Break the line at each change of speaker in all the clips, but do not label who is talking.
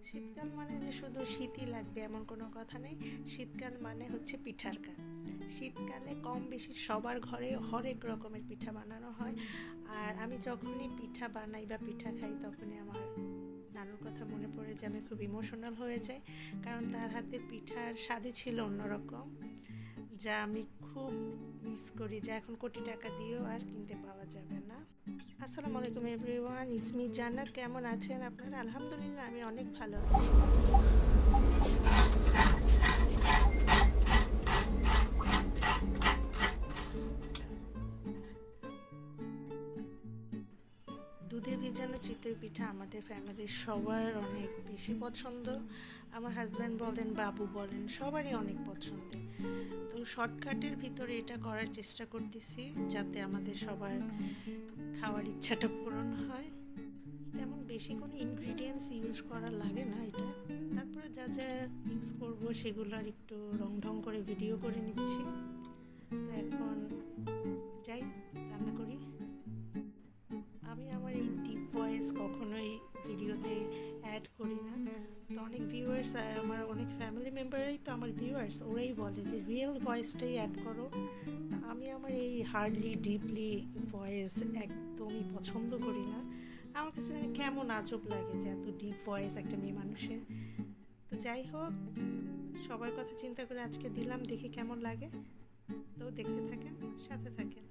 শীতকাল মানে যে শুধু শীতই লাগবে এমন কোনো কথা নেই। শীতকাল মানে হচ্ছে পিঠার কাল। শীতকালে কম বেশি সবার ঘরে হরেক রকমের পিঠা বানানো হয়। আর আমি যখনই পিঠা বানাই বা পিঠা খাই তখনই আমার নানুর কথা মনে পড়ে যে আমি খুব ইমোশনাল হয়ে যাই। কারণ তার হাতের পিঠার স্বাদই ছিল অন্যরকম, যা আমি খুব মিস করি, যা এখন কোটি টাকা দিয়েও আর কিনতে পাওয়া যাবে না। আসসালামু আলাইকুম এভরিওয়ান, ইসমি জান্নাত। কেমন আছেন আপনারা? আলহামদুলিল্লাহ আমি অনেক ভালো আছি। দুধে ভেজানো চিতই পিঠা আমাদের ফ্যামিলির সবার অনেক বেশি পছন্দ। আমার হাজব্যান্ড বলেন, বাবু বলেন, সবারই অনেক পছন্দ। তো শর্টকাটের ভিতরে এটা করার চেষ্টা করতেছি যাতে আমাদের সবার খাওয়ার ইচ্ছাটা পূরণ হয়। তেমন বেশি কোনো ইনগ্রিডিয়েন্টস ইউজ করা লাগে না এটা। তারপরে যা যা ইউজ করবো সেগুলো আর একটু রং ঢং করে ভিডিও করে নিচ্ছি। তো এখন যাই রান্না করি। আমি আমার এই ডিপ ভয়েস কখনোই ভিডিওতে অ্যাড করি না। তো অনেক ভিউয়ার্স আর আমার অনেক ফ্যামিলি মেম্বারই তো আমার ভিউয়ার্স, ওরাই বলে যে রিয়েল ভয়েসটাই অ্যাড করো। আমি আমার এই হার্ডলি ডিপলি ভয়েস একদমই পছন্দ করি না। আমার কাছে যেন কেমন আজব লাগে যে এত ডিপ ভয়েস একটা মেয়ে মানুষের। তো যাই হোক, সবার কথা চিন্তা করে আজকে দিলাম, দেখি কেমন লাগে। তো দেখতে থাকেন, সাথে থাকেন।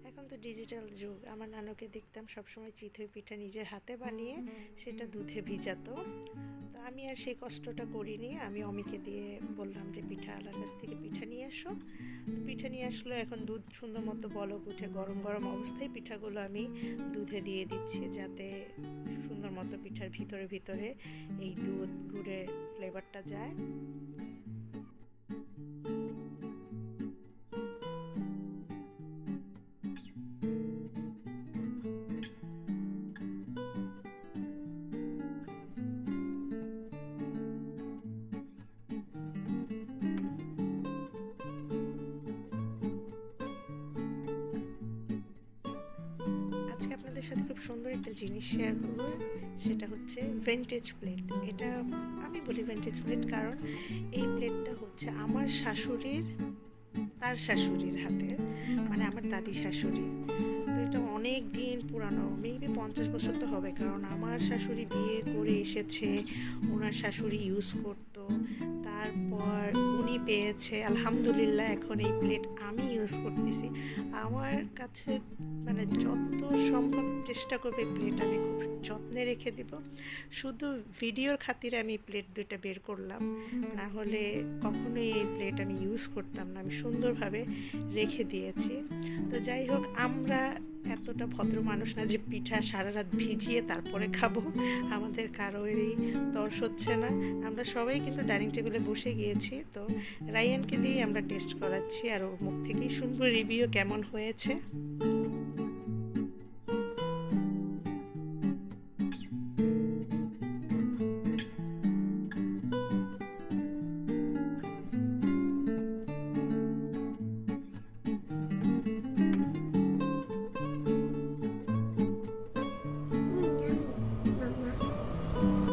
এখন তো ডিজিটাল যুগ। আমার নানুকে দেখতাম সবসময় চিতই পিঠা নিজের হাতে বানিয়ে সেটা দুধে ভিজাতো। তো আমি আর সেই কষ্টটা করিনি। আমি অমিকে দিয়ে বললাম যে পিঠা আলার কাছ থেকে পিঠা নিয়ে আসো। তো পিঠা নিয়ে আসলো। এখন দুধ সুন্দর মতো বলক উঠে গরম গরম অবস্থায় পিঠাগুলো আমি দুধে দিয়ে দিচ্ছি, যাতে সুন্দর মতো পিঠার ভিতরে ভিতরে এই দুধ গুড়ের ফ্লেভারটা যায়। আজকে আপনাদের সাথে খুব সুন্দর একটা জিনিস শেয়ার করব, সেটা হচ্ছে ভিন্টেজ প্লেট। এটা আমি বলি ভিন্টেজ প্লেট কারণ এই প্লেটটা হচ্ছে আমার শাশুড়ির, তার শাশুড়ির হাতের, মানে আমার দাদি শাশুড়ি। তো এটা অনেক দিন পুরানো, মেবি 50 বছর তো হবে, কারণ আমার শাশুড়ি বিয়ে করে এসেছে, ওনার শাশুড়ি ইউজ করতো, তারপর উনি পেয়েছে, আলহামদুলিল্লাহ এখন এই প্লেট আমি ইউজ করতেছি। আমার কাছে মানে যত সম্ভব চেষ্টা করবে প্লেট আমি খুব যত্নে রেখে দিব। শুধু ভিডিওর খাতিরে আমি প্লেট দুইটা বের করলাম, না হলে কখনোই এই প্লেট আমি ইউজ করতাম না। আমি সুন্দরভাবে রেখে দিয়েছি। তো যাই হোক, আমরা এতটা ভদ্র মানুষ না যে পিঠা সারা রাত ভিজিয়ে তারপরে খাবো। আমাদের কারোরই তর্স হচ্ছে না। আমরা সবাই কিন্তু ডাইনিং টেবিলে বসে গিয়েছি। তো রায়ানকে দিয়েই আমরা টেস্ট করাচ্ছি, আর ওর মুখ থেকেই শুনবো রিভিউ কেমন হয়েছে।